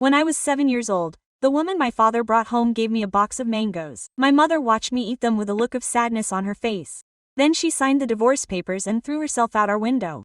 When I was 7 years old, the woman my father brought home gave me a box of mangoes. My mother watched me eat them with a look of sadness on her face. Then she signed the divorce papers and threw herself out our window.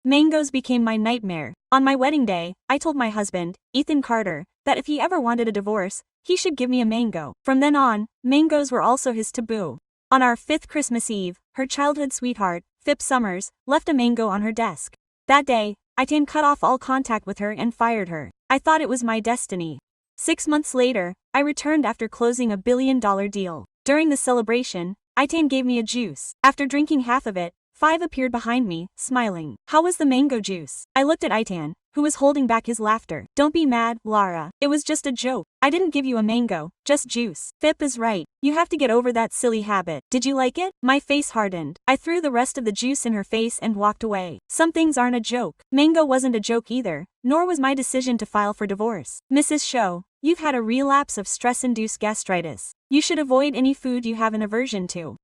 Mangoes became my nightmare. On my wedding day, I told my husband, Ethan Carter, that if he ever wanted a divorce, he should give me a mango. From then on, mangoes were also his taboo. On our 5th Christmas Eve, her childhood sweetheart, Phip Summers, left a mango on her desk. That day, Ethan cut off all contact with her and fired her. I thought it was my destiny. 6 months later, I returned after closing a $1 billion deal. During the celebration, Ethan gave me a juice. After drinking half of it, 5 appeared behind me, smiling. How was the mango juice? I looked at Ethan, who was holding back his laughter. Don't be mad, Lara. It was just a joke. I didn't give you a mango, just juice. Phip is right. You have to get over that silly habit. Did you like it? My face hardened. I threw the rest of the juice in her face and walked away. Some things aren't a joke. Mango wasn't a joke either, nor was my decision to file for divorce. Mrs. Show, you've had a relapse of stress-induced gastritis. You should avoid any food you have an aversion to.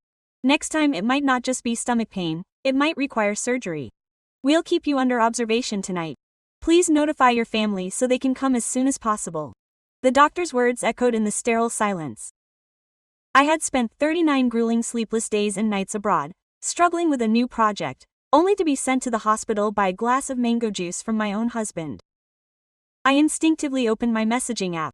Next time it might not just be stomach pain, it might require surgery. We'll keep you under observation tonight. Please notify your family so they can come as soon as possible. The doctor's words echoed in the sterile silence. I had spent 39 grueling sleepless days and nights abroad, struggling with a new project, only to be sent to the hospital by a glass of mango juice from my own husband. I instinctively opened my messaging app.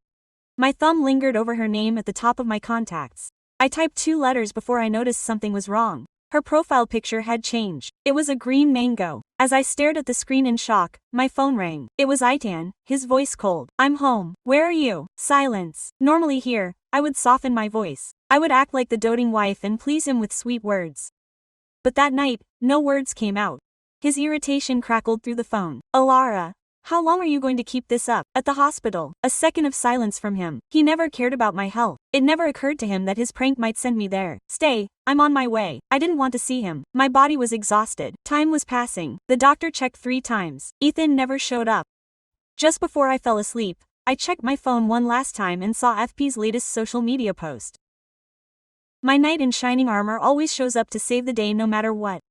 My thumb lingered over her name at the top of my contacts. I typed 2 letters before I noticed something was wrong. Her profile picture had changed. It was a green mango. As I stared at the screen in shock, my phone rang. It was Ethan, his voice cold. I'm home. Where are you? Silence. Normally here, I would soften my voice. I would act like the doting wife and please him with sweet words. But that night, no words came out. His irritation crackled through the phone. Alara, how long are you going to keep this up? At the hospital. A second of silence from him. He never cared about my health. It never occurred to him that his prank might send me there. Stay, I'm on my way. I didn't want to see him. My body was exhausted. Time was passing. The doctor checked 3 times. Ethan never showed up. Just before I fell asleep, I checked my phone one last time and saw FP's latest social media post. My knight in shining armor always shows up to save the day no matter what.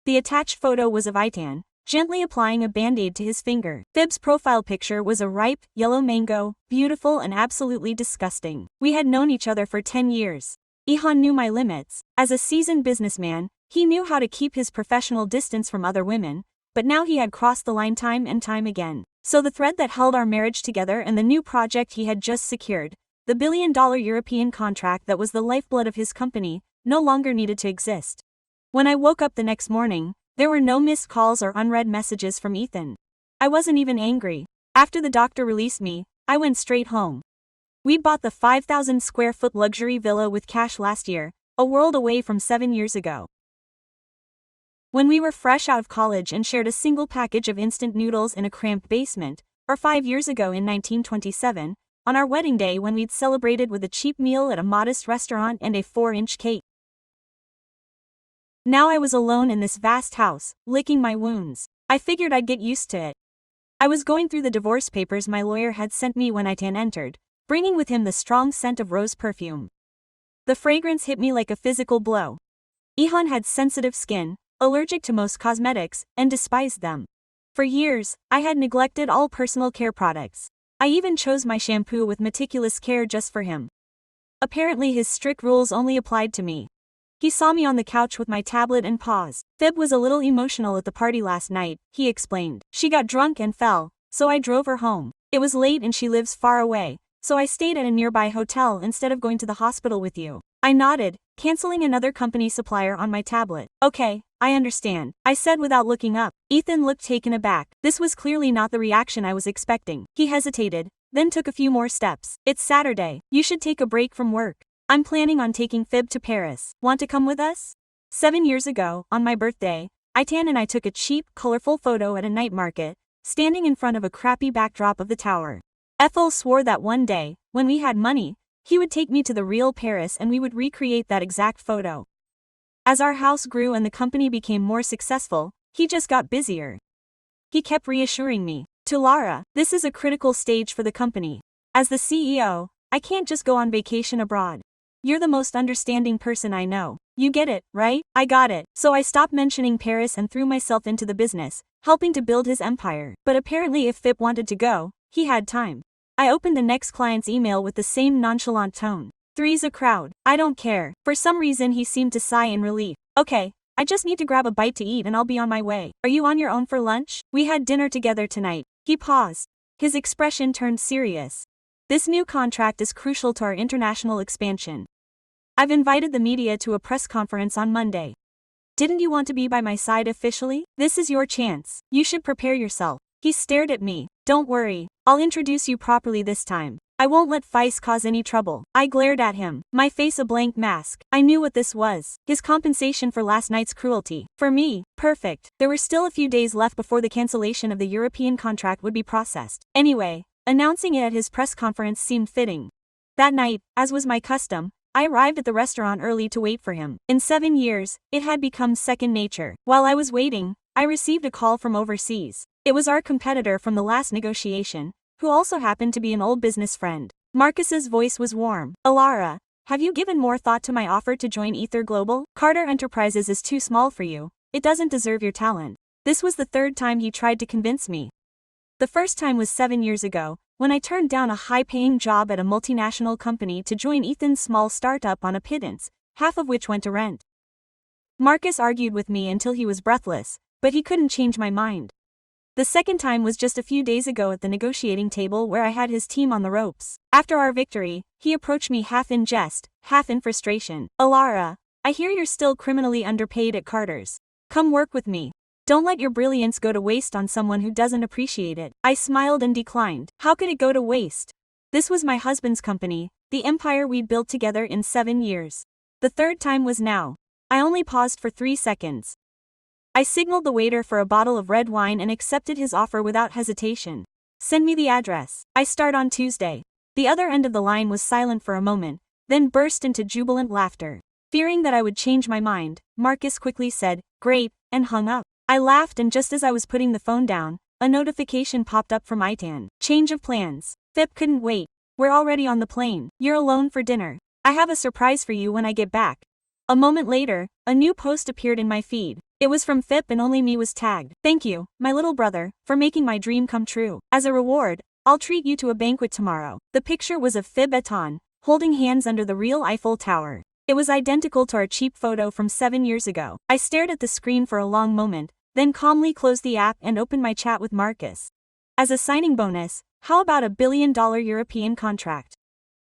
The attached photo was of Ethan, gently applying a band-aid to his finger. Phip's profile picture was a ripe, yellow mango, beautiful and absolutely disgusting. We had known each other for 10 years. Ethan knew my limits. As a seasoned businessman, he knew how to keep his professional distance from other women, but now he had crossed the line time and time again. So the thread that held our marriage together and the new project he had just secured, the $1 billion European contract that was the lifeblood of his company, no longer needed to exist. When I woke up the next morning, there were no missed calls or unread messages from Ethan. I wasn't even angry. After the doctor released me, I went straight home. We bought the 5,000 square foot luxury villa with cash last year, a world away from 7 years ago. When we were fresh out of college and shared a single package of instant noodles in a cramped basement, or 5 years ago in 1927, on our wedding day when we'd celebrated with a cheap meal at a modest restaurant and a 4-inch cake. Now I was alone in this vast house, licking my wounds. I figured I'd get used to it. I was going through the divorce papers my lawyer had sent me when Ethan entered, bringing with him the strong scent of rose perfume. The fragrance hit me like a physical blow. Ethan had sensitive skin, allergic to most cosmetics, and despised them. For years, I had neglected all personal care products. I even chose my shampoo with meticulous care just for him. Apparently his strict rules only applied to me. He saw me on the couch with my tablet and paused. Fib was a little emotional at the party last night, he explained. She got drunk and fell, so I drove her home. It was late and she lives far away, so I stayed at a nearby hotel instead of going to the hospital with you. I nodded, canceling another company supplier on my tablet. Okay, I understand, I said without looking up. Ethan looked taken aback. This was clearly not the reaction I was expecting. He hesitated, then took a few more steps. It's Saturday. You should take a break from work. I'm planning on taking Fib to Paris. Want to come with us? 7 years ago, on my birthday, Ethan and I took a cheap, colorful photo at a night market, standing in front of a crappy backdrop of the tower. Ethel swore that one day, when we had money, he would take me to the real Paris and we would recreate that exact photo. As our house grew and the company became more successful, he just got busier. He kept reassuring me. To Lara, this is a critical stage for the company. As the CEO, I can't just go on vacation abroad. You're the most understanding person I know. You get it, right? I got it. So I stopped mentioning Paris and threw myself into the business, helping to build his empire. But apparently if Fib wanted to go, he had time. I opened the next client's email with the same nonchalant tone. "Three's a crowd. I don't care." For some reason he seemed to sigh in relief. "Okay, I just need to grab a bite to eat and I'll be on my way. Are you on your own for lunch? We had dinner together tonight." He paused. His expression turned serious. "This new contract is crucial to our international expansion. I've invited the media to a press conference on Monday. Didn't you want to be by my side officially? This is your chance. You should prepare yourself." He stared at me. "Don't worry, I'll introduce you properly this time. I won't let Feist cause any trouble." I glared at him, my face a blank mask. I knew what this was. His compensation for last night's cruelty. For me, perfect. There were still a few days left before the cancellation of the European contract would be processed. Anyway, announcing it at his press conference seemed fitting. That night, as was my custom, I arrived at the restaurant early to wait for him. In 7 years, it had become second nature. While I was waiting, I received a call from overseas. It was our competitor from the last negotiation, who also happened to be an old business friend. Marcus's voice was warm. "Alara, have you given more thought to my offer to join Ether Global? Carter Enterprises is too small for you. It doesn't deserve your talent." This was the third time he tried to convince me. The first time was 7 years ago, when I turned down a high-paying job at a multinational company to join Ethan's small startup on a pittance, half of which went to rent. Marcus argued with me until he was breathless, but he couldn't change my mind. The second time was just a few days ago at the negotiating table where I had his team on the ropes. After our victory, he approached me half in jest, half in frustration. "Alara, I hear you're still criminally underpaid at Carter's. Come work with me. Don't let your brilliance go to waste on someone who doesn't appreciate it." I smiled and declined. How could it go to waste? This was my husband's company, the empire we'd built together in 7 years. The third time was now. I only paused for 3 seconds. I signaled the waiter for a bottle of red wine and accepted his offer without hesitation. "Send me the address. I start on Tuesday." The other end of the line was silent for a moment, then burst into jubilant laughter. Fearing that I would change my mind, Marcus quickly said, "Great," and hung up. I laughed, and just as I was putting the phone down, a notification popped up from Itan. "Change of plans. Phip couldn't wait. We're already on the plane. You're alone for dinner. I have a surprise for you when I get back." A moment later, a new post appeared in my feed. It was from Phip and only me was tagged. "Thank you, my little brother, for making my dream come true. As a reward, I'll treat you to a banquet tomorrow." The picture was of Phib Eton, holding hands under the real Eiffel Tower. It was identical to our cheap photo from 7 years ago. I stared at the screen for a long moment, then calmly closed the app and opened my chat with Marcus. As a signing bonus, how about a $1 billion European contract?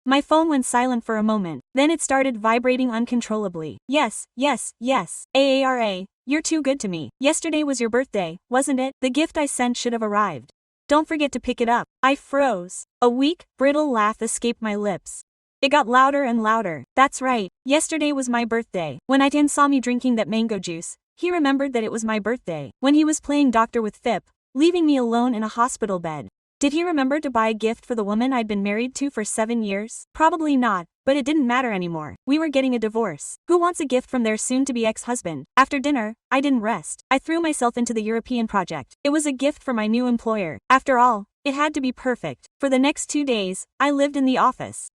My phone went silent for a moment, then it started vibrating uncontrollably. Yes, yes, yes. Aara, you're too good to me. Yesterday was your birthday, wasn't it? The gift I sent should have arrived. Don't forget to pick it up. I froze. A weak, brittle laugh escaped my lips. It got louder and louder. That's right, yesterday was my birthday. When Itan saw me drinking that mango juice, he remembered that it was my birthday. When he was playing doctor with Phip, leaving me alone in a hospital bed. Did he remember to buy a gift for the woman I'd been married to for 7 years? Probably not, but it didn't matter anymore. We were getting a divorce. Who wants a gift from their soon-to-be ex-husband? After dinner, I didn't rest. I threw myself into the European project. It was a gift for my new employer. After all, it had to be perfect. For the next 2 days, I lived in the office.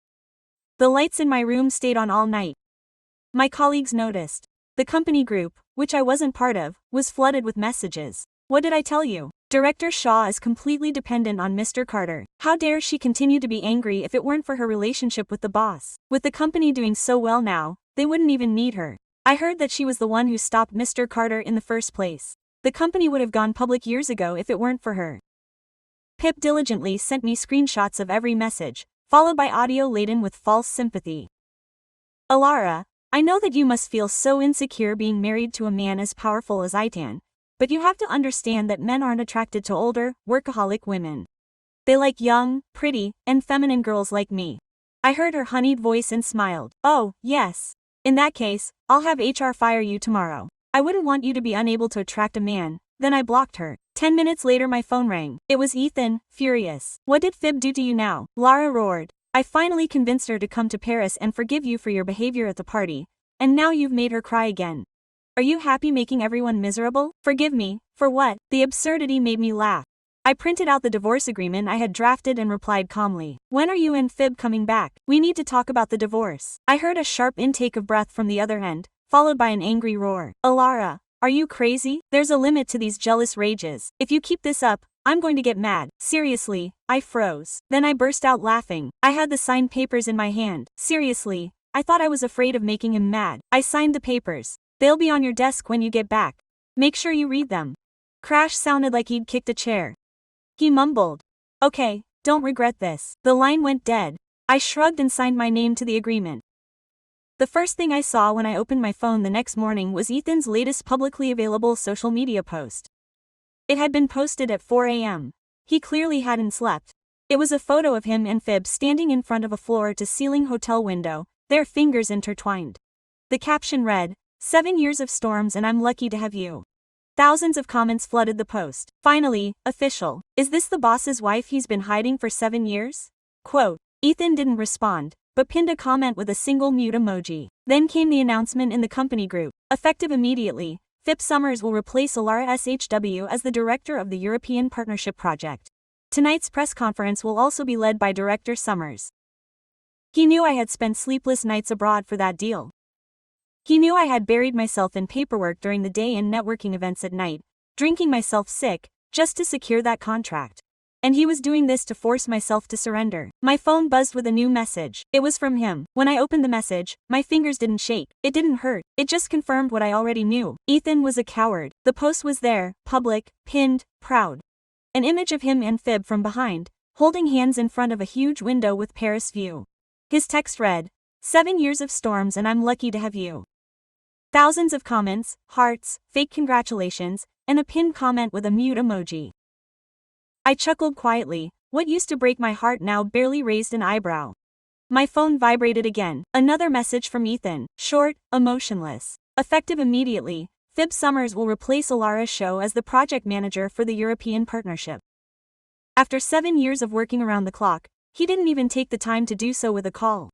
The lights in my room stayed on all night. My colleagues noticed. The company group, which I wasn't part of, was flooded with messages. What did I tell you? Director Shaw is completely dependent on Mr. Carter. How dare she continue to be angry if it weren't for her relationship with the boss? With the company doing so well now, they wouldn't even need her. I heard that she was the one who stopped Mr. Carter in the first place. The company would have gone public years ago if it weren't for her. Pip diligently sent me screenshots of every message, followed by audio laden with false sympathy. Alara, I know that you must feel so insecure being married to a man as powerful as Itan. But you have to understand that men aren't attracted to older, workaholic women. They like young, pretty, and feminine girls like me. I heard her honeyed voice and smiled. Oh, yes. In that case, I'll have HR fire you tomorrow. I wouldn't want you to be unable to attract a man. Then I blocked her. 10 minutes later my phone rang. It was Ethan, furious. What did Phib do to you now? Lara roared. I finally convinced her to come to Paris and forgive you for your behavior at the party. And now you've made her cry again. Are you happy making everyone miserable? Forgive me, for what? The absurdity made me laugh. I printed out the divorce agreement I had drafted and replied calmly. When are you and Phib coming back? We need to talk about the divorce. I heard a sharp intake of breath from the other end, followed by an angry roar. Alara, are you crazy? There's a limit to these jealous rages. If you keep this up, I'm going to get mad. Seriously, I froze. Then I burst out laughing. I had the signed papers in my hand. Seriously, I thought I was afraid of making him mad. I signed the papers. They'll be on your desk when you get back. Make sure you read them. Crash sounded like he'd kicked a chair. He mumbled. Okay, don't regret this. The line went dead. I shrugged and signed my name to the agreement. The first thing I saw when I opened my phone the next morning was Ethan's latest publicly available social media post. It had been posted at 4 a.m. He clearly hadn't slept. It was a photo of him and Phoebe standing in front of a floor-to-ceiling hotel window, their fingers intertwined. The caption read, 7 years of storms and I'm lucky to have you. Thousands of comments flooded the post. Finally, official. Is this the boss's wife he's been hiding for 7 years? Quote. Ethan didn't respond, but pinned a comment with a single mute emoji. Then came the announcement in the company group. Effective immediately, Phoebe Summers will replace Alara SHW as the director of the European Partnership Project. Tonight's press conference will also be led by Director Summers. He knew I had spent sleepless nights abroad for that deal. He knew I had buried myself in paperwork during the day and networking events at night, drinking myself sick, just to secure that contract. And he was doing this to force myself to surrender. My phone buzzed with a new message. It was from him. When I opened the message, my fingers didn't shake. It didn't hurt. It just confirmed what I already knew. Ethan was a coward. The post was there, public, pinned, proud. An image of him and Phoebe from behind, holding hands in front of a huge window with Paris view. His text read, 7 years of storms and I'm lucky to have you. Thousands of comments, hearts, fake congratulations, and a pinned comment with a mute emoji. I chuckled quietly. What used to break my heart now barely raised an eyebrow. My phone vibrated again. Another message from Ethan, short, emotionless. Effective immediately, Phoebe Summers will replace Alara Show as the project manager for the European Partnership. After 7 years of working around the clock, he didn't even take the time to do so with a call.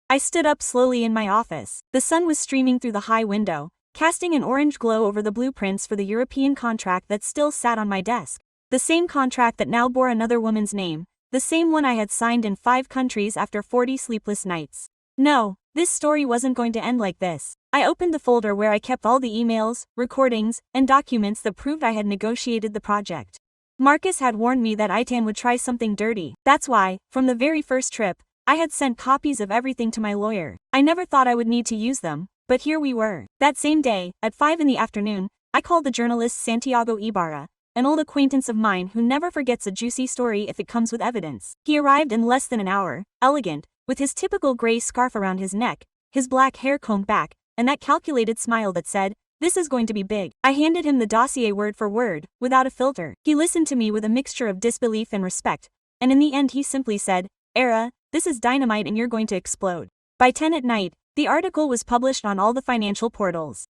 I stood up slowly in my office. The sun was streaming through the high window, casting an orange glow over the blueprints for the European contract that still sat on my desk. The same contract that now bore another woman's name, the same one I had signed in 5 countries after 40 sleepless nights. No, this story wasn't going to end like this. I opened the folder where I kept all the emails, recordings, and documents that proved I had negotiated the project. Marcus had warned me that Itan would try something dirty. That's why, from the very first trip, I had sent copies of everything to my lawyer. I never thought I would need to use them, but here we were. That same day, at 5 in the afternoon, I called the journalist Santiago Ibarra, an old acquaintance of mine who never forgets a juicy story if it comes with evidence. He arrived in less than an hour, elegant, with his typical gray scarf around his neck, his black hair combed back, and that calculated smile that said, "This is going to be big." I handed him the dossier word for word, without a filter. He listened to me with a mixture of disbelief and respect, and in the end he simply said, "Era, this is dynamite and you're going to explode." By 10 at night, the article was published on all the financial portals.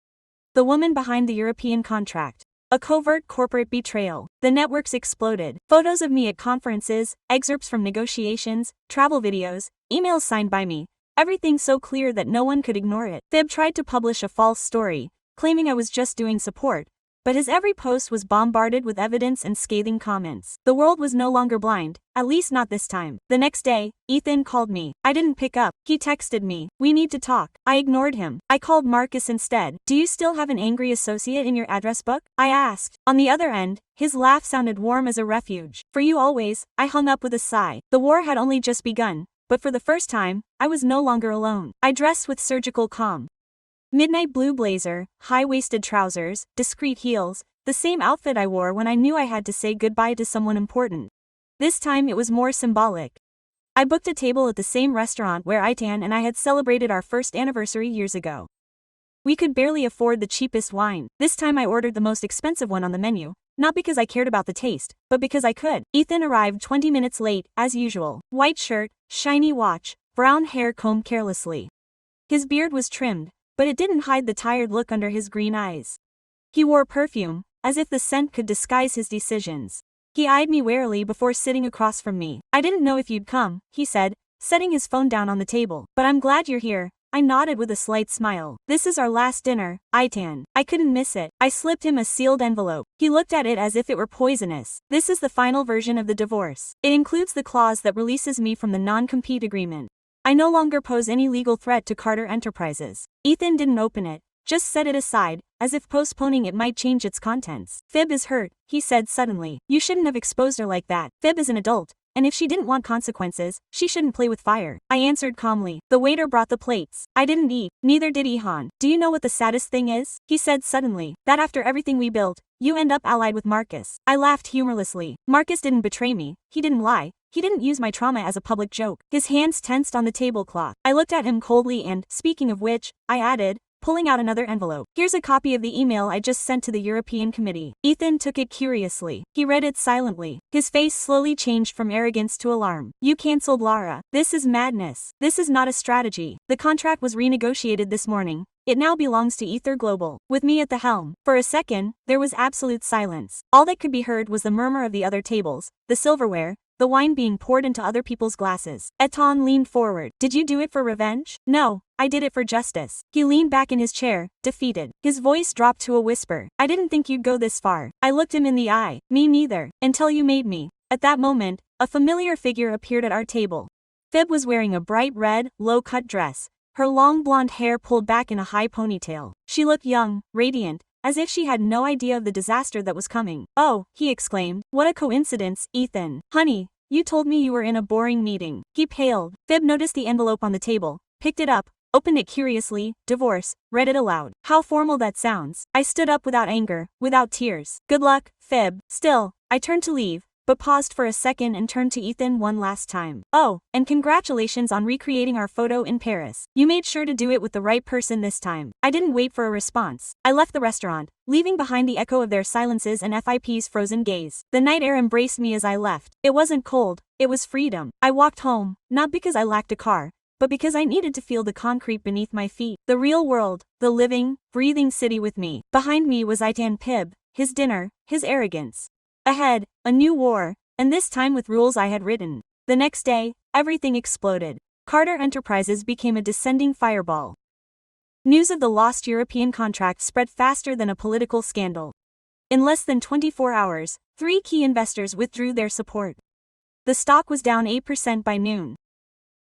The woman behind the European contract. A covert corporate betrayal. The networks exploded. Photos of me at conferences, excerpts from negotiations, travel videos, emails signed by me. Everything so clear that no one could ignore it. Phoebe tried to publish a false story, claiming I was just doing support, but his every post was bombarded with evidence and scathing comments. The world was no longer blind, at least not this time. The next day, Ethan called me. I didn't pick up. He texted me, "We need to talk." I ignored him. I called Marcus instead. "Do you still have an angry associate in your address book?" I asked. On the other end, his laugh sounded warm as a refuge. "For you always," I hung up with a sigh. The war had only just begun, but for the first time, I was no longer alone. I dressed with surgical calm. Midnight blue blazer, high-waisted trousers, discreet heels, the same outfit I wore when I knew I had to say goodbye to someone important. This time it was more symbolic. I booked a table at the same restaurant where Itan and I had celebrated our first anniversary years ago. We could barely afford the cheapest wine. This time I ordered the most expensive one on the menu, not because I cared about the taste, but because I could. Ethan arrived 20 minutes late, as usual. White shirt, shiny watch, brown hair combed carelessly. His beard was trimmed, but it didn't hide the tired look under his green eyes. He wore perfume, as if the scent could disguise his decisions. He eyed me warily before sitting across from me. "I didn't know if you'd come," he said, setting his phone down on the table. "But I'm glad you're here." I nodded with a slight smile. "This is our last dinner, Itan. I couldn't miss it." I slipped him a sealed envelope. He looked at it as if it were poisonous. "This is the final version of the divorce. It includes the clause that releases me from the non-compete agreement. I no longer pose any legal threat to Carter Enterprises." Ethan didn't open it, just set it aside, as if postponing it might change its contents. Fib is hurt, he said suddenly. You shouldn't have exposed her like that. Fib is an adult, and if she didn't want consequences, she shouldn't play with fire. I answered calmly. The waiter brought the plates. I didn't eat, neither did Ihan. Do you know what the saddest thing is? He said suddenly. That after everything we built, you end up allied with Marcus. I laughed humorlessly. Marcus didn't betray me. He didn't lie. He didn't use my trauma as a public joke. His hands tensed on the tablecloth. I looked at him coldly and, speaking of which, I added, pulling out another envelope. Here's a copy of the email I just sent to the European Committee. Ethan took it curiously. He read it silently. His face slowly changed from arrogance to alarm. You cancelled Lara. This is madness. This is not a strategy. The contract was renegotiated this morning. It now belongs to Ether Global, with me at the helm. For a second, there was absolute silence. All that could be heard was the murmur of the other tables, the silverware, the wine being poured into other people's glasses. Etan leaned forward. Did you do it for revenge? No, I did it for justice. He leaned back in his chair, defeated. His voice dropped to a whisper. I didn't think you'd go this far. I looked him in the eye. Me neither. Until you made me. At that moment, a familiar figure appeared at our table. Fib was wearing a bright red, low-cut dress, her long blonde hair pulled back in a high ponytail. She looked young, radiant, as if she had no idea of the disaster that was coming. Oh, he exclaimed. What a coincidence, Ethan. Honey, you told me you were in a boring meeting. He paled. Fib noticed the envelope on the table, picked it up, opened it curiously, divorce, read it aloud. How formal that sounds. I stood up without anger, without tears. Good luck, Fib. Still, I turned to leave, but paused for a second and turned to Ethan one last time. Oh, and congratulations on recreating our photo in Paris. You made sure to do it with the right person this time. I didn't wait for a response. I left the restaurant, leaving behind the echo of their silences and FIP's frozen gaze. The night air embraced me as I left. It wasn't cold, it was freedom. I walked home, not because I lacked a car, but because I needed to feel the concrete beneath my feet. The real world, the living, breathing city with me. Behind me was Itan Pib, his dinner, his arrogance. Ahead, a new war, and this time with rules I had written. The next day, everything exploded. Carter Enterprises became a descending fireball. News of the lost European contract spread faster than a political scandal. In less than 24 hours, 3 key investors withdrew their support. The stock was down 8% by noon.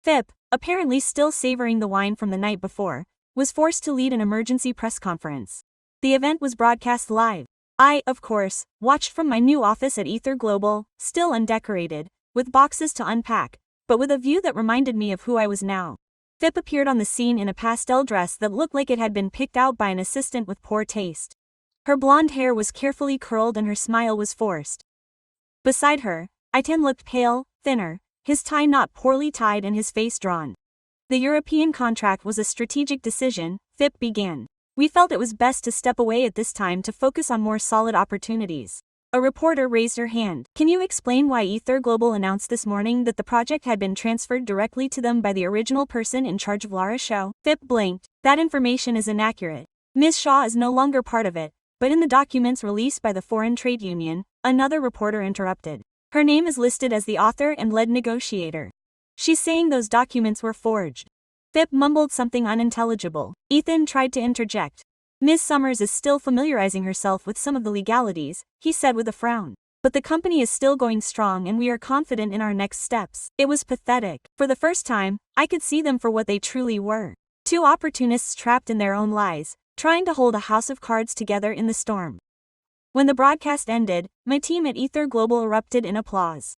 Fib, apparently still savoring the wine from the night before, was forced to lead an emergency press conference. The event was broadcast live. I, of course, watched from my new office at Ether Global, still undecorated, with boxes to unpack, but with a view that reminded me of who I was now. Fib appeared on the scene in a pastel dress that looked like it had been picked out by an assistant with poor taste. Her blonde hair was carefully curled and her smile was forced. Beside her, Itan looked pale, thinner, his tie knot poorly tied and his face drawn. The European contract was a strategic decision, Fib began. We felt it was best to step away at this time to focus on more solid opportunities. A reporter raised her hand. Can you explain why Ether Global announced this morning that the project had been transferred directly to them by the original person in charge of Lara's show? Fib blinked. That information is inaccurate. Ms. Shaw is no longer part of it, but in the documents released by the Foreign Trade Union, another reporter interrupted. Her name is listed as the author and lead negotiator. She's saying those documents were forged. Fib mumbled something unintelligible. Ethan tried to interject. Ms. Summers is still familiarizing herself with some of the legalities, he said with a frown. But the company is still going strong and we are confident in our next steps. It was pathetic. For the first time, I could see them for what they truly were. 2 opportunists trapped in their own lies, trying to hold a house of cards together in the storm. When the broadcast ended, my team at Ether Global erupted in applause.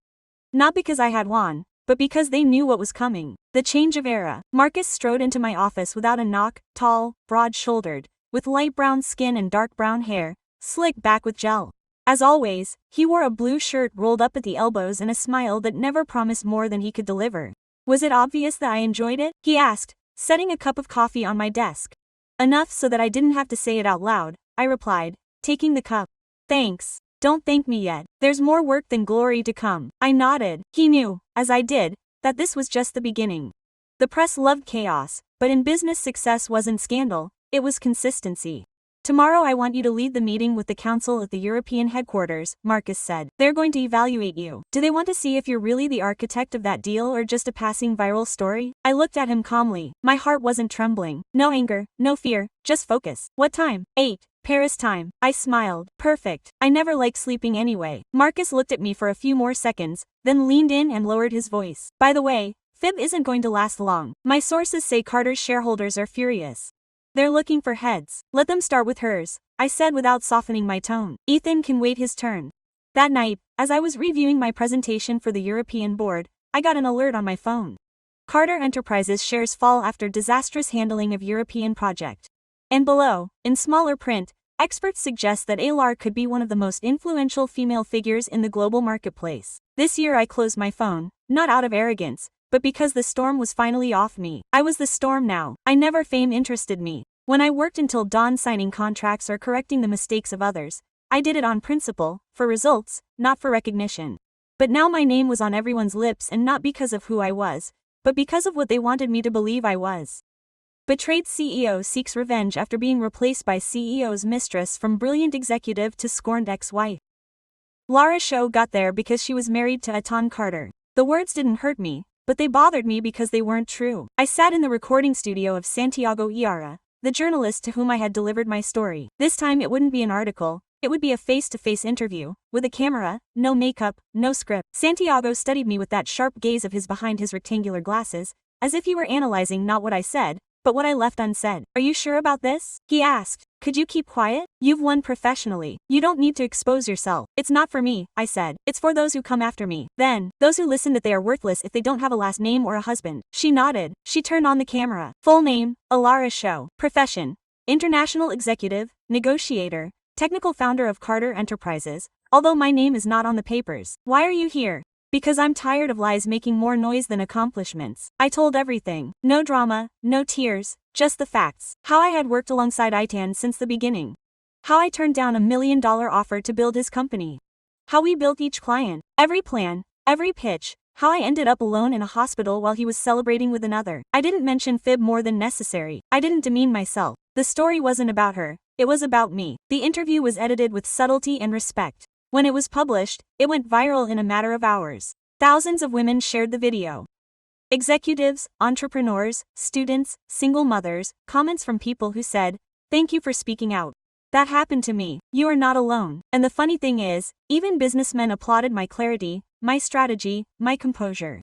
Not because I had won, but because they knew what was coming. The change of era. Marcus strode into my office without a knock, tall, broad-shouldered, with light brown skin and dark brown hair, slicked back with gel. As always, he wore a blue shirt rolled up at the elbows and a smile that never promised more than he could deliver. Was it obvious that I enjoyed it? He asked, setting a cup of coffee on my desk. Enough so that I didn't have to say it out loud, I replied, taking the cup. Thanks. Don't thank me yet. There's more work than glory to come. I nodded. He knew, as I did, that this was just the beginning. The press loved chaos, but in business success wasn't scandal, it was consistency. Tomorrow I want you to lead the meeting with the council at the European headquarters, Marcus said. They're going to evaluate you. Do they want to see if you're really the architect of that deal or just a passing viral story? I looked at him calmly. My heart wasn't trembling. No anger, no fear, just focus. What time? 8. Paris time. I smiled. Perfect. I never like sleeping anyway. Marcus looked at me for a few more seconds, then leaned in and lowered his voice. By the way, Fib isn't going to last long. My sources say Carter's shareholders are furious. They're looking for heads. Let them start with hers, I said without softening my tone. Ethan can wait his turn. That night, as I was reviewing my presentation for the European board, I got an alert on my phone. Carter Enterprises shares fall after disastrous handling of European project. And below, in smaller print, experts suggest that Alar could be one of the most influential female figures in the global marketplace. This year I closed my phone, not out of arrogance, but because the storm was finally off me. I was the storm now. Fame interested me. When I worked until dawn signing contracts or correcting the mistakes of others, I did it on principle, for results, not for recognition. But now my name was on everyone's lips, and not because of who I was, but because of what they wanted me to believe I was. Betrayed CEO seeks revenge after being replaced by CEO's mistress, from brilliant executive to scorned ex-wife. Lara Show got there because she was married to Etan Carter. The words didn't hurt me, but they bothered me because they weren't true. I sat in the recording studio of Santiago Iara, the journalist to whom I had delivered my story. This time it wouldn't be an article, it would be a face-to-face interview, with a camera, no makeup, no script. Santiago studied me with that sharp gaze of his behind his rectangular glasses, as if he were analyzing not what I said, but what I left unsaid. Are you sure about this? He asked. Could you keep quiet? You've won professionally. You don't need to expose yourself. It's not for me, I said. It's for those who come after me. Then, those who listen that they are worthless if they don't have a last name or a husband. She nodded. She turned on the camera. Full name, Alara Show. Profession, international executive, negotiator, technical founder of Carter Enterprises, although my name is not on the papers. Why are you here? Because I'm tired of lies making more noise than accomplishments. I told everything. No drama, no tears, just the facts. How I had worked alongside Itan since the beginning. How I turned down $1 million offer to build his company. How we built each client, every plan, every pitch. How I ended up alone in a hospital while he was celebrating with another. I didn't mention Fib more than necessary. I didn't demean myself. The story wasn't about her, it was about me. The interview was edited with subtlety and respect. When it was published, it went viral in a matter of hours. Thousands of women shared the video. Executives, entrepreneurs, students, single mothers, comments from people who said, "Thank you for speaking out. That happened to me. You are not alone." And the funny thing is, even businessmen applauded my clarity, my strategy, my composure.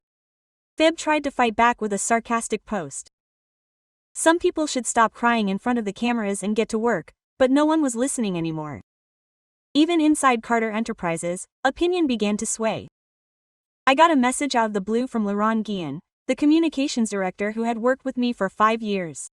Fib tried to fight back with a sarcastic post. Some people should stop crying in front of the cameras and get to work, but no one was listening anymore. Even inside Carter Enterprises, opinion began to sway. I got a message out of the blue from Laurent Guillen, the communications director who had worked with me for 5 years.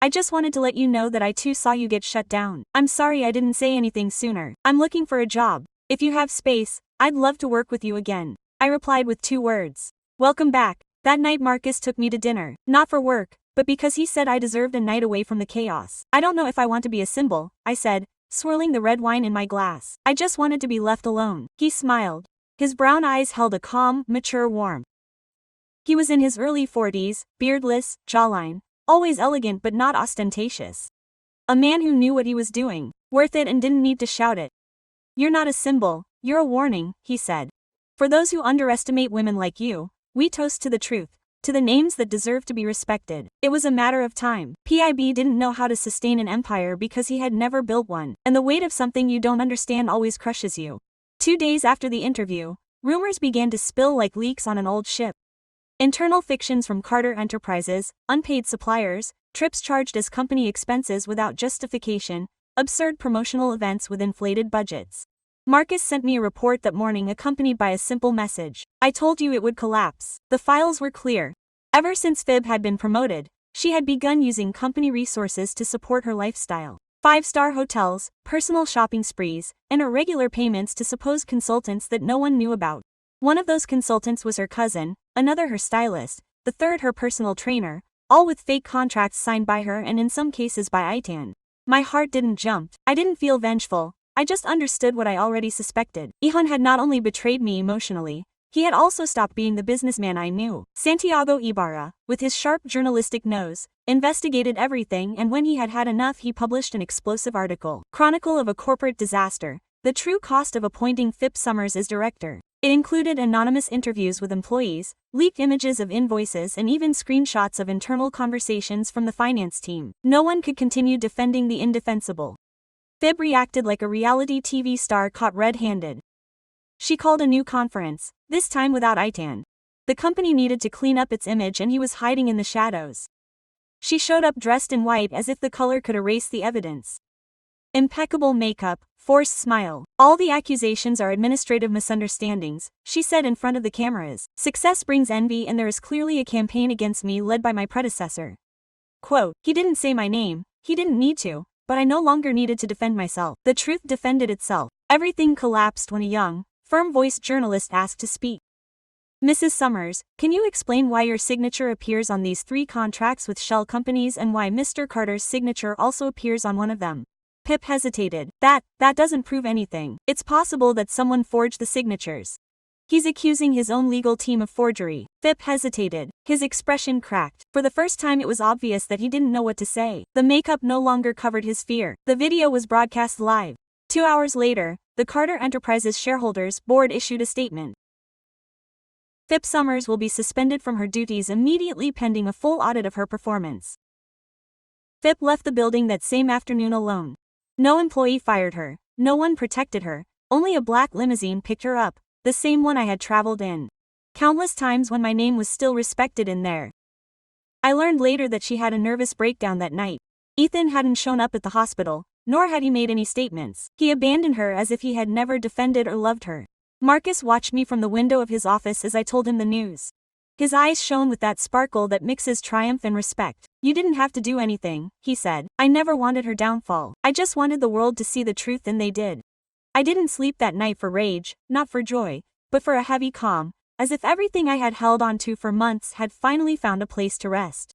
"I just wanted to let you know that I too saw you get shut down. I'm sorry I didn't say anything sooner. I'm looking for a job. If you have space, I'd love to work with you again." I replied with 2 words. "Welcome back." That night Marcus took me to dinner, not for work, but because he said I deserved a night away from the chaos. "I don't know if I want to be a symbol," I said, swirling the red wine in my glass. "I just wanted to be left alone." He smiled. His brown eyes held a calm, mature warmth. He was in his early 40s, beardless, jawline, always elegant but not ostentatious. A man who knew what he was doing, worth it, and didn't need to shout it. "You're not a symbol, you're a warning," he said. "For those who underestimate women like you, we toast to the truth, to the names that deserve to be respected." It was a matter of time. PIB didn't know how to sustain an empire because he had never built one, and the weight of something you don't understand always crushes you. 2 days after the interview, rumors began to spill like leaks on an old ship. Internal fictions from Carter Enterprises, unpaid suppliers, trips charged as company expenses without justification, absurd promotional events with inflated budgets. Marcus sent me a report that morning accompanied by a simple message. "I told you it would collapse." The files were clear. Ever since Fib had been promoted, she had begun using company resources to support her lifestyle. 5-star hotels, personal shopping sprees, and irregular payments to supposed consultants that no one knew about. One of those consultants was her cousin, another her stylist, the third her personal trainer, all with fake contracts signed by her and in some cases by Itan. My heart didn't jump. I didn't feel vengeful. I just understood what I already suspected. Ihan had not only betrayed me emotionally, he had also stopped being the businessman I knew. Santiago Ibarra, with his sharp journalistic nose, investigated everything, and when he had had enough he published an explosive article. Chronicle of a corporate disaster, the true cost of appointing Phip Summers as director. It included anonymous interviews with employees, leaked images of invoices, and even screenshots of internal conversations from the finance team. No one could continue defending the indefensible. Fib reacted like a reality TV star caught red-handed. She called a new conference, this time without Itan. The company needed to clean up its image and he was hiding in the shadows. She showed up dressed in white as if the color could erase the evidence. Impeccable makeup, forced smile. All the accusations are administrative misunderstandings, she said in front of the cameras. Success brings envy and there is clearly a campaign against me led by my predecessor. Quote, he didn't say my name, he didn't need to, but I no longer needed to defend myself. The truth defended itself. Everything collapsed when a young, firm-voiced journalist asked to speak. Mrs. Summers, can you explain why your signature appears on these 3 contracts with shell companies and why Mr. Carter's signature also appears on one of them? Pip hesitated. That doesn't prove anything. It's possible that someone forged the signatures. He's accusing his own legal team of forgery. Pip hesitated. His expression cracked. For the first time it was obvious that he didn't know what to say. The makeup no longer covered his fear. The video was broadcast live. 2 hours later, the Carter Enterprises shareholders board issued a statement. Pip Summers will be suspended from her duties immediately pending a full audit of her performance. Pip left the building that same afternoon alone. No employee fired her, no one protected her, only a black limousine picked her up, the same one I had traveled in. Countless times when my name was still respected in there. I learned later that she had a nervous breakdown that night. Ethan hadn't shown up at the hospital, nor had he made any statements. He abandoned her as if he had never defended or loved her. Marcus watched me from the window of his office as I told him the news. His eyes shone with that sparkle that mixes triumph and respect. You didn't have to do anything, he said. I never wanted her downfall. I just wanted the world to see the truth and they did. I didn't sleep that night for rage, not for joy, but for a heavy calm, as if everything I had held on to for months had finally found a place to rest.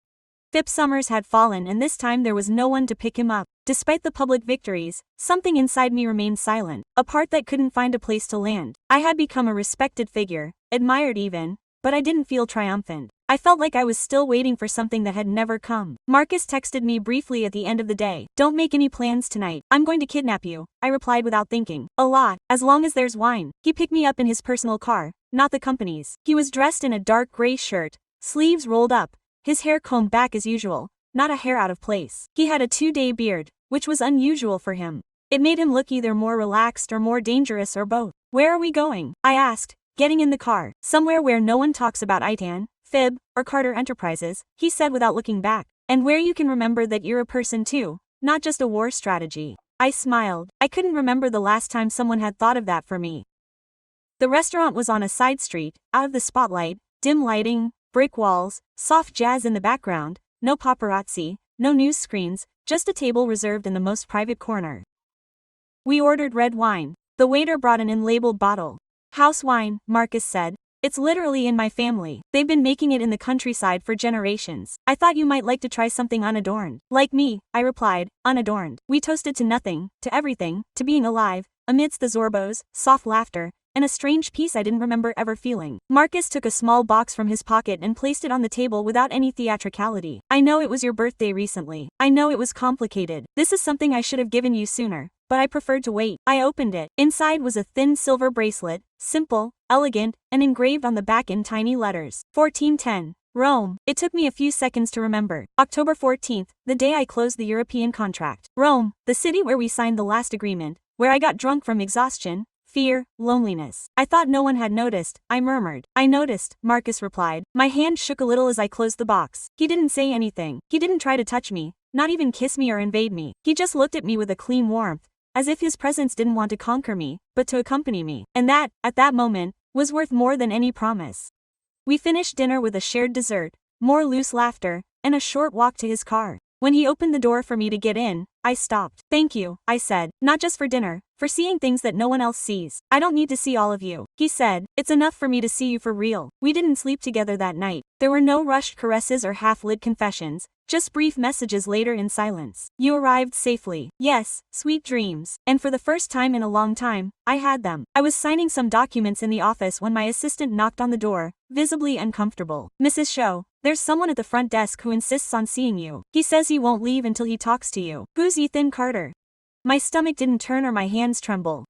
Pip Summers had fallen and this time there was no one to pick him up. Despite the public victories, something inside me remained silent, a part that couldn't find a place to land. I had become a respected figure, admired even, but I didn't feel triumphant. I felt like I was still waiting for something that had never come. Marcus texted me briefly at the end of the day. Don't make any plans tonight. I'm going to kidnap you, I replied without thinking. A lot, as long as there's wine. He picked me up in his personal car, not the company's. He was dressed in a dark gray shirt, sleeves rolled up, his hair combed back as usual, not a hair out of place. He had a 2-day beard, which was unusual for him. It made him look either more relaxed or more dangerous or both. Where are we going? I asked, getting in the car. Somewhere where no one talks about ITAN, Fib, or Carter Enterprises, he said without looking back. And where you can remember that you're a person too, not just a war strategy. I smiled. I couldn't remember the last time someone had thought of that for me. The restaurant was on a side street, out of the spotlight, dim lighting, brick walls, soft jazz in the background, no paparazzi, no news screens, just a table reserved in the most private corner. We ordered red wine. The waiter brought an unlabeled bottle. House wine, Marcus said. It's literally in my family. They've been making it in the countryside for generations. I thought you might like to try something unadorned. Like me, I replied, unadorned. We toasted to nothing, to everything, to being alive, amidst the Zorbos, soft laughter, and a strange peace I didn't remember ever feeling. Marcus took a small box from his pocket and placed it on the table without any theatricality. I know it was your birthday recently. I know it was complicated. This is something I should have given you sooner, but I preferred to wait. I opened it. Inside was a thin silver bracelet, simple, elegant, and engraved on the back in tiny letters. 1410. Rome. It took me a few seconds to remember. October 14th, the day I closed the European contract. Rome, the city where we signed the last agreement, where I got drunk from exhaustion, fear, loneliness. I thought no one had noticed, I murmured. I noticed, Marcus replied. My hand shook a little as I closed the box. He didn't say anything. He didn't try to touch me, not even kiss me or invade me. He just looked at me with a clean warmth, as if his presence didn't want to conquer me, but to accompany me. And that, at that moment, was worth more than any promise. We finished dinner with a shared dessert, more loose laughter, and a short walk to his car. When he opened the door for me to get in, I stopped. Thank you, I said, not just for dinner, for seeing things that no one else sees. I don't need to see all of you, he said. It's enough for me to see you for real. We didn't sleep together that night. There were no rushed caresses or half-lit confessions, just brief messages later in silence. You arrived safely. Yes, sweet dreams. And for the first time in a long time, I had them. I was signing some documents in the office when my assistant knocked on the door, visibly uncomfortable. Mrs. Show, there's someone at the front desk who insists on seeing you. He says he won't leave until he talks to you. Who's Ethan Carter? My stomach didn't turn or my hands tremble.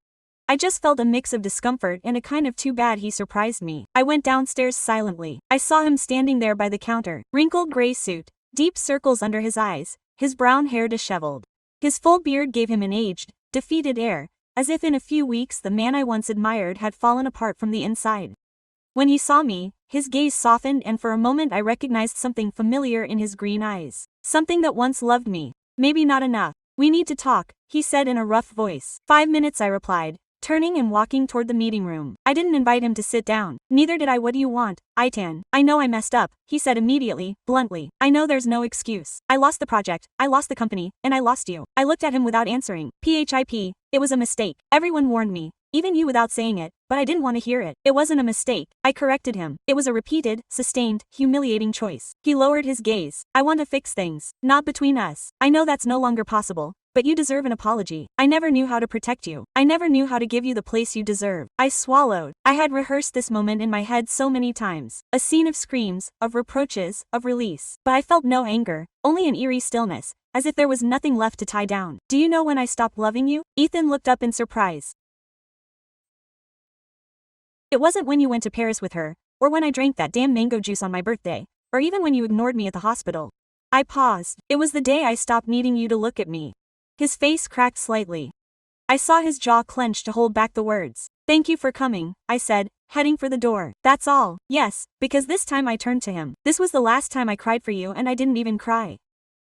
I just felt a mix of discomfort and a kind of too bad he surprised me. I went downstairs silently. I saw him standing there by the counter, wrinkled gray suit, deep circles under his eyes, his brown hair disheveled. His full beard gave him an aged, defeated air, as if in a few weeks the man I once admired had fallen apart from the inside. When he saw me, His gaze softened and for a moment I recognized something familiar in his green eyes. Something that once loved me. Maybe not enough. We need to talk, he said in a rough voice. 5 minutes, I replied, turning and walking toward the meeting room. I didn't invite him to sit down. Neither did I. What do you want, Itan? I know I messed up, he said immediately, bluntly. I know there's no excuse. I lost the project, I lost the company, and I lost you. I looked at him without answering. PHIP, it was a mistake. Everyone warned me. Even you without saying it, but I didn't want to hear it. It wasn't a mistake. I corrected him. It was a repeated, sustained, humiliating choice. He lowered his gaze. I want to fix things. Not between us. I know that's no longer possible. But you deserve an apology. I never knew how to protect you. I never knew how to give you the place you deserve. I swallowed. I had rehearsed this moment in my head so many times. A scene of screams, of reproaches, of release. But I felt no anger, only an eerie stillness, as if there was nothing left to tie down. Do you know when I stopped loving you? Ethan looked up in surprise. It wasn't when you went to Paris with her, or when I drank that damn mango juice on my birthday, or even when you ignored me at the hospital. I paused. It was the day I stopped needing you to look at me. His face cracked slightly. I saw his jaw clench to hold back the words. Thank you for coming, I said, heading for the door. That's all. Yes, because this time I turned to him. This was the last time I cried for you and I didn't even cry.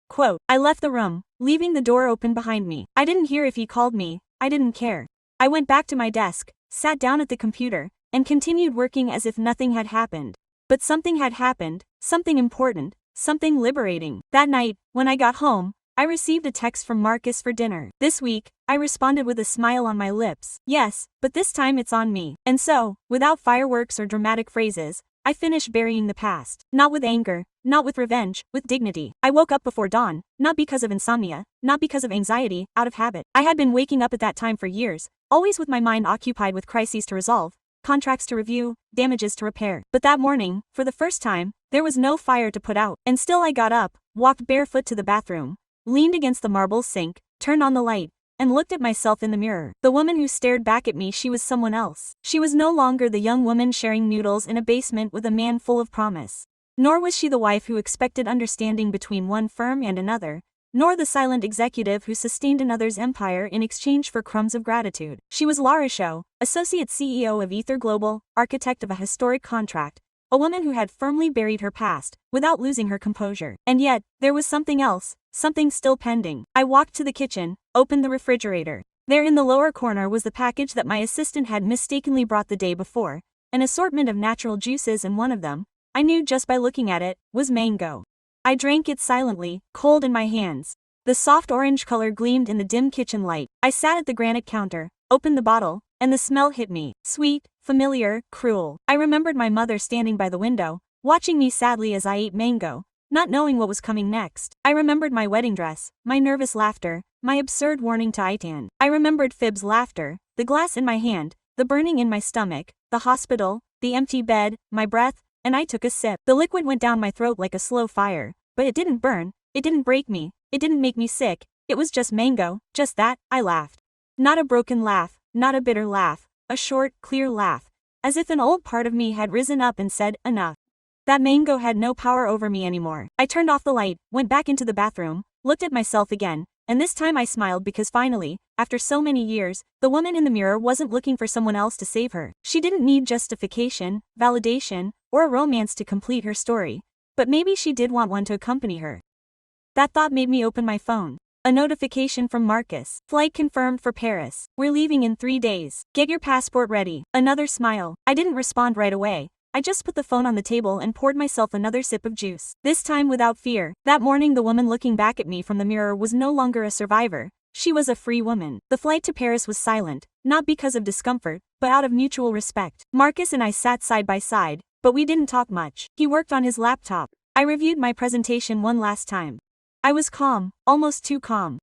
Quote, I left the room, leaving the door open behind me. I didn't hear if he called me. I didn't care. I went back to my desk, sat down at the computer, and continued working as if nothing had happened. But something had happened, something important, something liberating. That night, when I got home, I received a text from Marcus for dinner. This week, I responded with a smile on my lips. Yes, but this time it's on me. And so, without fireworks or dramatic phrases, I finished burying the past. Not with anger, not with revenge, with dignity. I woke up before dawn, not because of insomnia, not because of anxiety, out of habit. I had been waking up at that time for years, always with my mind occupied with crises to resolve, contracts to review, damages to repair. But that morning, for the first time, there was no fire to put out. And still I got up, walked barefoot to the bathroom, leaned against the marble sink, turned on the light, and looked at myself in the mirror. The woman who stared back at me, she was someone else. She was no longer the young woman sharing noodles in a basement with a man full of promise. Nor was she the wife who expected understanding between one firm and another, nor the silent executive who sustained another's empire in exchange for crumbs of gratitude. She was Lara Shaw, associate CEO of Ether Global, architect of a historic contract, a woman who had firmly buried her past, without losing her composure. And yet, there was something else, something still pending. I walked to the kitchen, opened the refrigerator. There in the lower corner was the package that my assistant had mistakenly brought the day before, an assortment of natural juices, and one of them, I knew just by looking at it, was mango. I drank it silently, cold in my hands. The soft orange color gleamed in the dim kitchen light. I sat at the granite counter, opened the bottle, and the smell hit me. Sweet, familiar, cruel. I remembered my mother standing by the window, watching me sadly as I ate mango, not knowing what was coming next. I remembered my wedding dress, my nervous laughter, my absurd warning to Itan. I remembered Fib's laughter, the glass in my hand, the burning in my stomach, the hospital, the empty bed, my breath, and I took a sip. The liquid went down my throat like a slow fire, but it didn't burn, it didn't break me, it didn't make me sick, it was just mango, just that. I laughed. Not a broken laugh, not a bitter laugh, a short, clear laugh, as if an old part of me had risen up and said, enough. That mango had no power over me anymore. I turned off the light, went back into the bathroom, looked at myself again, and this time I smiled because finally, after so many years, the woman in the mirror wasn't looking for someone else to save her. She didn't need justification, validation, or a romance to complete her story, but maybe she did want one to accompany her. That thought made me open my phone. A notification from Marcus. Flight confirmed for Paris. We're leaving in 3 days. Get your passport ready. Another smile. I didn't respond right away. I just put the phone on the table and poured myself another sip of juice. This time without fear. That morning the woman looking back at me from the mirror was no longer a survivor. She was a free woman. The flight to Paris was silent, not because of discomfort, but out of mutual respect. Marcus and I sat side by side, but we didn't talk much. He worked on his laptop. I reviewed my presentation one last time. I was calm, almost too calm.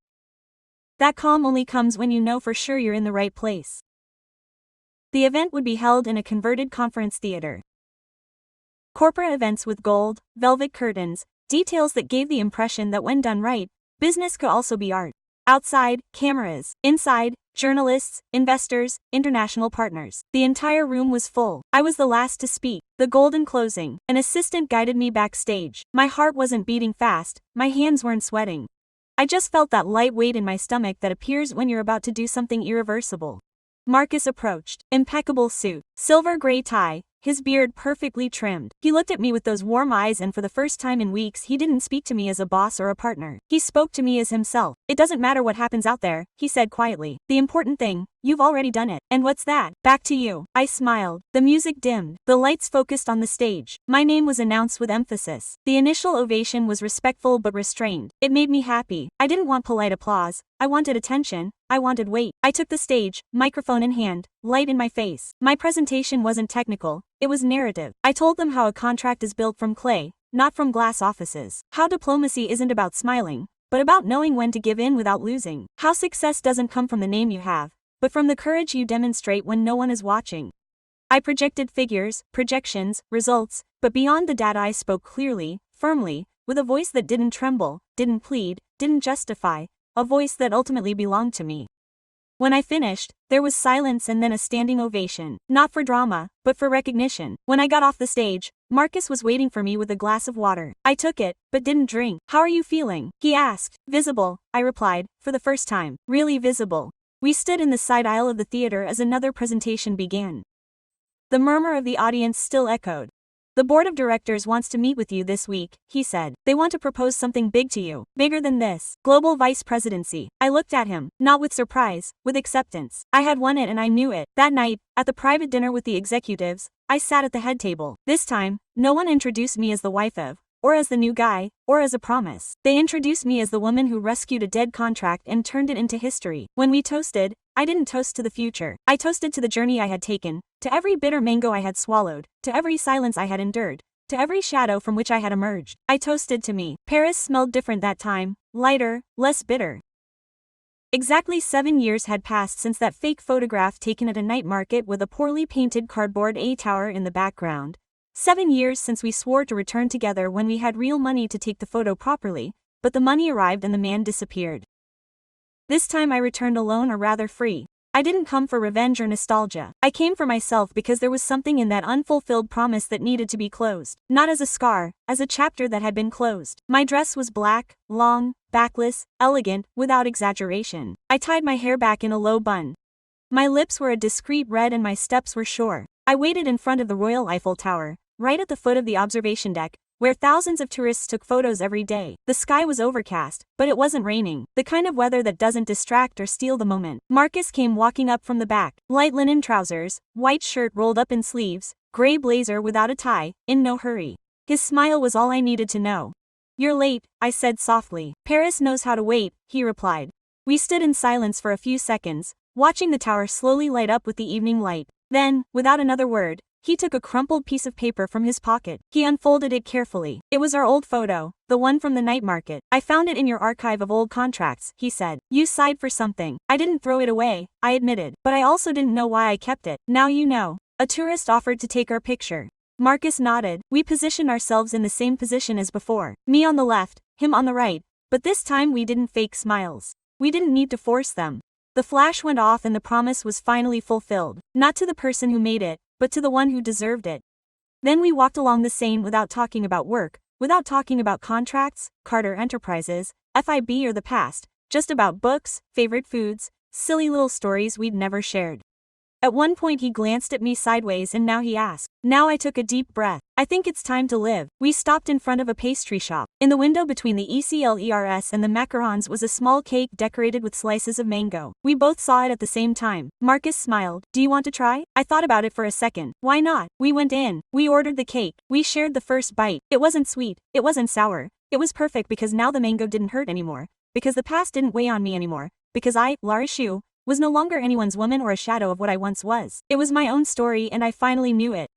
That calm only comes when you know for sure you're in the right place. The event would be held in a converted conference theater. Corporate events with gold, velvet curtains, details that gave the impression that when done right, business could also be art. Outside, cameras. Inside, journalists, investors, international partners. The entire room was full. I was the last to speak. The golden closing. An assistant guided me backstage. My heart wasn't beating fast, my hands weren't sweating. I just felt that light weight in my stomach that appears when you're about to do something irreversible. Marcus approached. Impeccable suit, silver gray tie, his beard perfectly trimmed. He looked at me with those warm eyes, and for the first time in weeks he didn't speak to me as a boss or a partner. He spoke to me as himself. "It doesn't matter what happens out there," he said quietly. "The important thing, you've already done it." "And what's that?" "Back to you." I smiled. The music dimmed. The lights focused on the stage. My name was announced with emphasis. The initial ovation was respectful but restrained. It made me happy. I didn't want polite applause. I wanted attention. I wanted weight. I took the stage, microphone in hand, light in my face. My presentation wasn't technical. It was narrative. I told them how a contract is built from clay, not from glass offices. How diplomacy isn't about smiling, but about knowing when to give in without losing. How success doesn't come from the name you have, but from the courage you demonstrate when no one is watching. I projected figures, projections, results, but beyond the data I spoke clearly, firmly, with a voice that didn't tremble, didn't plead, didn't justify, a voice that ultimately belonged to me. When I finished, there was silence and then a standing ovation, not for drama, but for recognition. When I got off the stage, Marcus was waiting for me with a glass of water. I took it, but didn't drink. "How are you feeling?" he asked. "Visible," I replied, for the first time. Really visible. We stood in the side aisle of the theater as another presentation began. The murmur of the audience still echoed. "The board of directors wants to meet with you this week," he said. "They want to propose something big to you. Bigger than this. Global vice presidency." I looked at him, not with surprise, with acceptance. I had won it and I knew it. That night, at the private dinner with the executives, I sat at the head table. This time, no one introduced me as the wife of, or as the new guy, or as a promise. They introduced me as the woman who rescued a dead contract and turned it into history. When we toasted, I didn't toast to the future. I toasted to the journey I had taken, to every bitter mango I had swallowed, to every silence I had endured, to every shadow from which I had emerged. I toasted to me. Paris smelled different that time, lighter, less bitter. Exactly 7 years had passed since that fake photograph taken at a night market with a poorly painted cardboard tower in the background. 7 years since we swore to return together when we had real money to take the photo properly, but the money arrived and the man disappeared. This time I returned alone, or rather free. I didn't come for revenge or nostalgia. I came for myself because there was something in that unfulfilled promise that needed to be closed. Not as a scar, as a chapter that had been closed. My dress was black, long, backless, elegant, without exaggeration. I tied my hair back in a low bun. My lips were a discreet red and my steps were sure. I waited in front of the Royal Eiffel Tower, right at the foot of the observation deck, where thousands of tourists took photos every day. The sky was overcast, but it wasn't raining, the kind of weather that doesn't distract or steal the moment. Marcus came walking up from the back, light linen trousers, white shirt rolled up in sleeves, gray blazer without a tie, in no hurry. His smile was all I needed to know. "You're late," I said softly. "Paris knows how to wait," he replied. We stood in silence for a few seconds, watching the tower slowly light up with the evening light. Then, without another word, he took a crumpled piece of paper from his pocket. He unfolded it carefully. "It was our old photo, the one from the night market. I found it in your archive of old contracts," he said. "You sighed for something." "I didn't throw it away," I admitted. "But I also didn't know why I kept it. Now you know." A tourist offered to take our picture. Marcus nodded. We positioned ourselves in the same position as before. Me on the left, him on the right, but this time we didn't fake smiles. We didn't need to force them. The flash went off and the promise was finally fulfilled. Not to the person who made it, but to the one who deserved it. Then we walked along the Seine without talking about work, without talking about contracts, Carter Enterprises, FIB or the past, just about books, favorite foods, silly little stories we'd never shared. At one point he glanced at me sideways and now he asked. Now I took a deep breath. "I think it's time to live." We stopped in front of a pastry shop. In the window between the eclairs and the macarons was a small cake decorated with slices of mango. We both saw it at the same time. Marcus smiled. "Do you want to try?" I thought about it for a second. Why not? We went in. We ordered the cake. We shared the first bite. It wasn't sweet. It wasn't sour. It was perfect because now the mango didn't hurt anymore. Because the past didn't weigh on me anymore. Because I, Lara Shu, was no longer anyone's woman or a shadow of what I once was. It was my own story and I finally knew it.